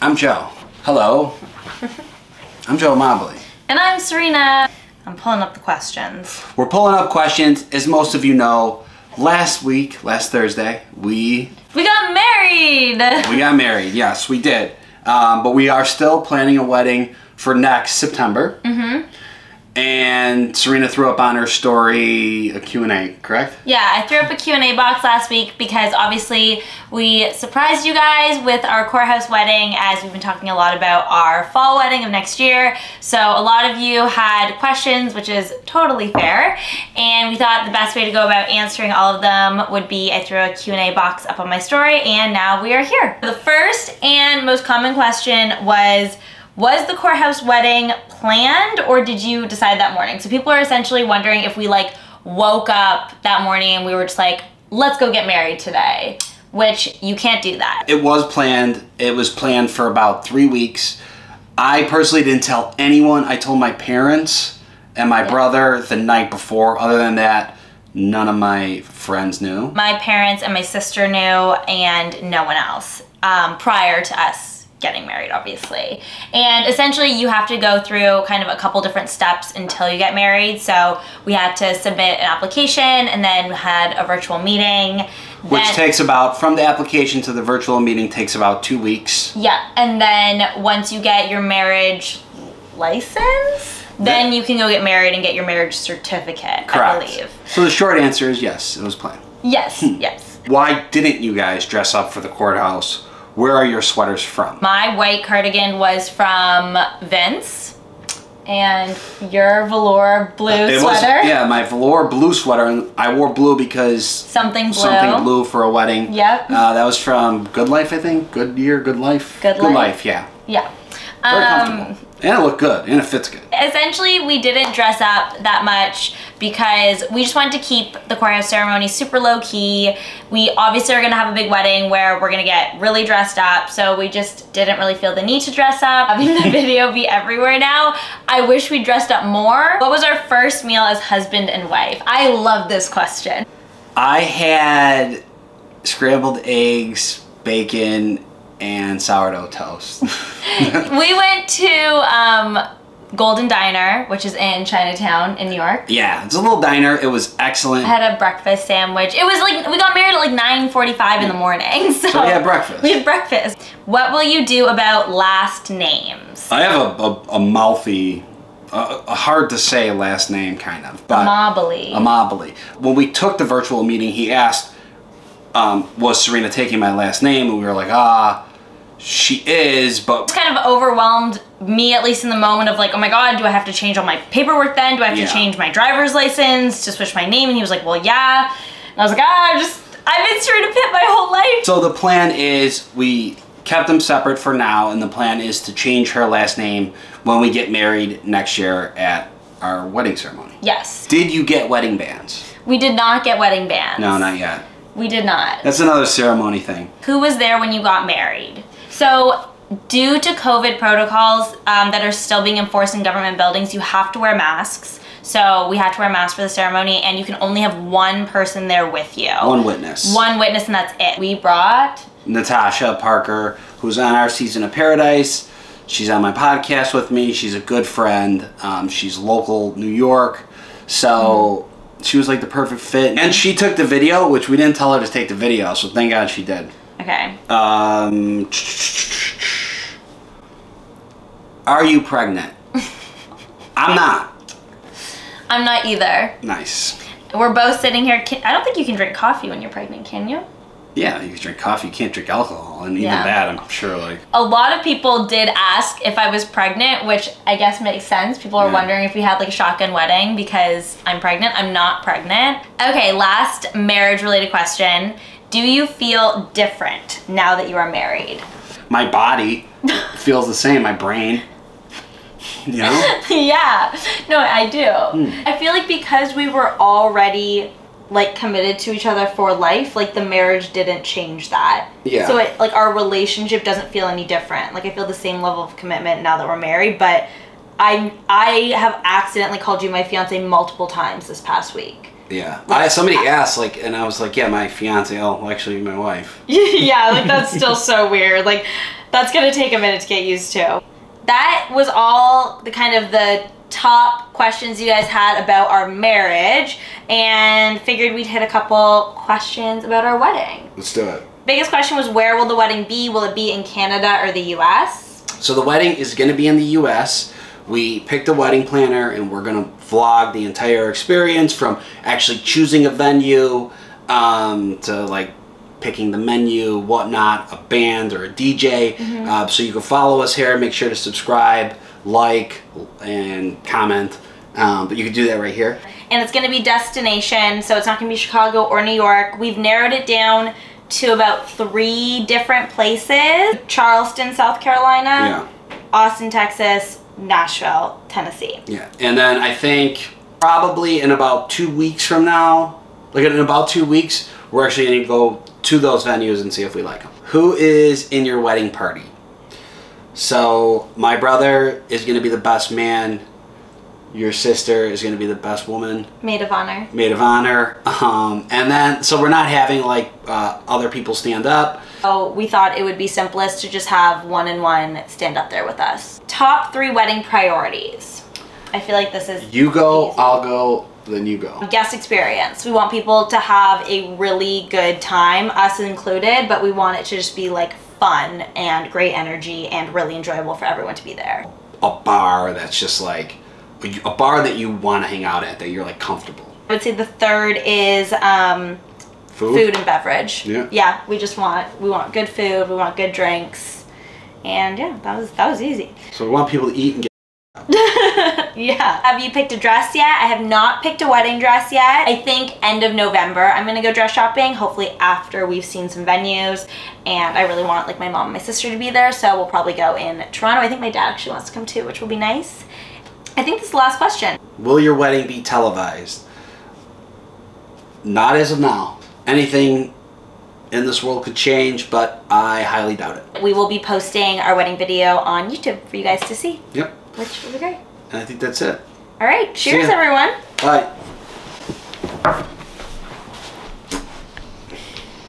I'm Joe. Hello. I'm Joe Mobley. And I'm Serena. I'm pulling up the questions. We're pulling up questions. As most of you know, last Thursday, we got married! We got married, yes, we did. But we are still planning a wedding for next September. Mm-hmm. And Serena threw up on her story a Q&A, correct? Yeah, I threw up a Q&A box last week because obviously we surprised you guys with our courthouse wedding, as we've been talking a lot about our fall wedding of next year. So a lot of you had questions, which is totally fair. And we thought the best way to go about answering all of them would be I threw a Q&A box up on my story, and now we are here. The first and most common question was the courthouse wedding planned, or did you decide that morning? So people are essentially wondering if we like woke up that morning and we were just like, let's go get married today, which you can't do that. It was planned. It was planned for about 3 weeks. I personally didn't tell anyone. I told my parents and my brother the night before. Other than that, none of my friends knew. My parents and my sister knew, and no one else prior to us getting married, obviously. And essentially you have to go through kind of a couple different steps until you get married. So we had to submit an application and then had a virtual meeting. Which takes about, from the application to the virtual meeting, takes about 2 weeks. Yeah, and then once you get your marriage license, then you can go get married and get your marriage certificate, correct. I believe. So the short answer is yes, it was planned. Yes, yes. Why didn't you guys dress up for the courthouse? Where are your sweaters from? My white cardigan was from Vince, and your velour blue sweater. Yeah, my velour blue sweater, and I wore blue because something blue for a wedding. Yep. That was from Good Life, I think. Good Year, Good Life. Good Life, yeah. Yeah. Very comfortable. And it looked good, and it fits good. Essentially, we didn't dress up that much because we just wanted to keep the courthouse ceremony super low key. We obviously are gonna have a big wedding where we're gonna get really dressed up, so we just didn't really feel the need to dress up. Having the video be everywhere now, I wish we dressed up more. What was our first meal as husband and wife? I love this question. I had scrambled eggs, bacon, and sourdough toast. We went to Golden Diner, which is in Chinatown in New York. Yeah, it's a little diner. It was excellent. I had a breakfast sandwich. It was like, we got married at like 9:45 in the morning. So we had breakfast. We had breakfast. What will you do about last names? I have a mouthy, a hard to say last name kind of. Mobley. Mobley. When we took the virtual meeting, he asked, was Serena taking my last name? And we were like, she is, but... It's kind of overwhelmed me, at least in the moment of like, oh my God, do I have to change all my paperwork then? Do I have to change my driver's license to switch my name? And he was like, well, yeah. And I was like, I've been Serena Pitt my whole life. So the plan is, we kept them separate for now, and the plan is to change her last name when we get married next year at our wedding ceremony. Yes. Did you get wedding bands? We did not get wedding bands. No, not yet. We did not. That's another ceremony thing. Who was there when you got married? So, due to COVID protocols that are still being enforced in government buildings, you have to wear masks. So we had to wear masks for the ceremony, and you can only have one person there with you. One witness. One witness, and that's it. We brought Natasha Parker, who's on our season of Paradise. She's on my podcast with me. She's a good friend. She's local New York. So she was like the perfect fit. And she took the video, which we didn't tell her to take the video, so thank God she did. Okay. Are you pregnant? I'm not. I'm not either. Nice. We're both sitting here. I don't think you can drink coffee when you're pregnant, can you? Yeah, you can drink coffee. You can't drink alcohol. And even that, I'm sure, like... A lot of people did ask if I was pregnant, which I guess makes sense. People are wondering if we had like a shotgun wedding because I'm pregnant. I'm not pregnant. Okay, last marriage-related question. Do you feel different now that you are married? My body feels the same. My brain. You know? Yeah. No, I do. I feel like because we were already like committed to each other for life, like the marriage didn't change that. Yeah. So it, like our relationship doesn't feel any different. Like I feel the same level of commitment now that we're married, but I have accidentally called you my fiance multiple times this past week. Yeah. Somebody asked, like, and I was like, yeah, my fiance. Oh, well, actually, my wife. Yeah, like that's still so weird. Like, that's gonna take a minute to get used to. That was all the kind of the top questions you guys had about our marriage, and figured we'd hit a couple questions about our wedding. Let's do it. Biggest question was, where will the wedding be? Will it be in Canada or the US? So the wedding is going to be in the US. We picked a wedding planner, and we're going to vlog the entire experience, from actually choosing a venue to like picking the menu, whatnot, a band or a DJ. So you can follow us here. Make sure to subscribe, like, and comment. But you can do that right here. And it's going to be destination, so it's not going to be Chicago or New York. We've narrowed it down to about 3 different places. Charleston, South Carolina, Austin, Texas, Nashville, Tennessee. Yeah, and then I think probably in about 2 weeks from now, like in about 2 weeks, we're actually going to go to those venues and see if we like them. Who is in your wedding party? So my brother is going to be the best man. Your sister is going to be the best woman. Maid of honor. Maid of honor. And then, so we're not having like other people stand up. So we thought it would be simplest to just have one and one stand up there with us. Top 3 wedding priorities. I feel like this is You go, easy. I'll go, then you go. Guest experience. We want people to have a really good time, us included, but we want it to just be like fun and great energy and really enjoyable for everyone to be there. A bar that's just like, a bar that you want to hang out at, that you're like comfortable. I would say the third is food and beverage. Yeah, we want good food, we want good drinks, and yeah, that was easy. So we want people to eat and get Yeah. Have you picked a dress yet? I have not picked a wedding dress yet. I think end of November I'm gonna go dress shopping, hopefully after we've seen some venues, and I really want like my mom and my sister to be there, so we'll probably go in Toronto. I think my dad actually wants to come too, which will be nice. I think this is the last question. Will your wedding be televised? Not as of now. Anything in this world could change, but I highly doubt it. We will be posting our wedding video on YouTube for you guys to see. Yep. Which will be great. And I think that's it. All right. Cheers, everyone. Bye.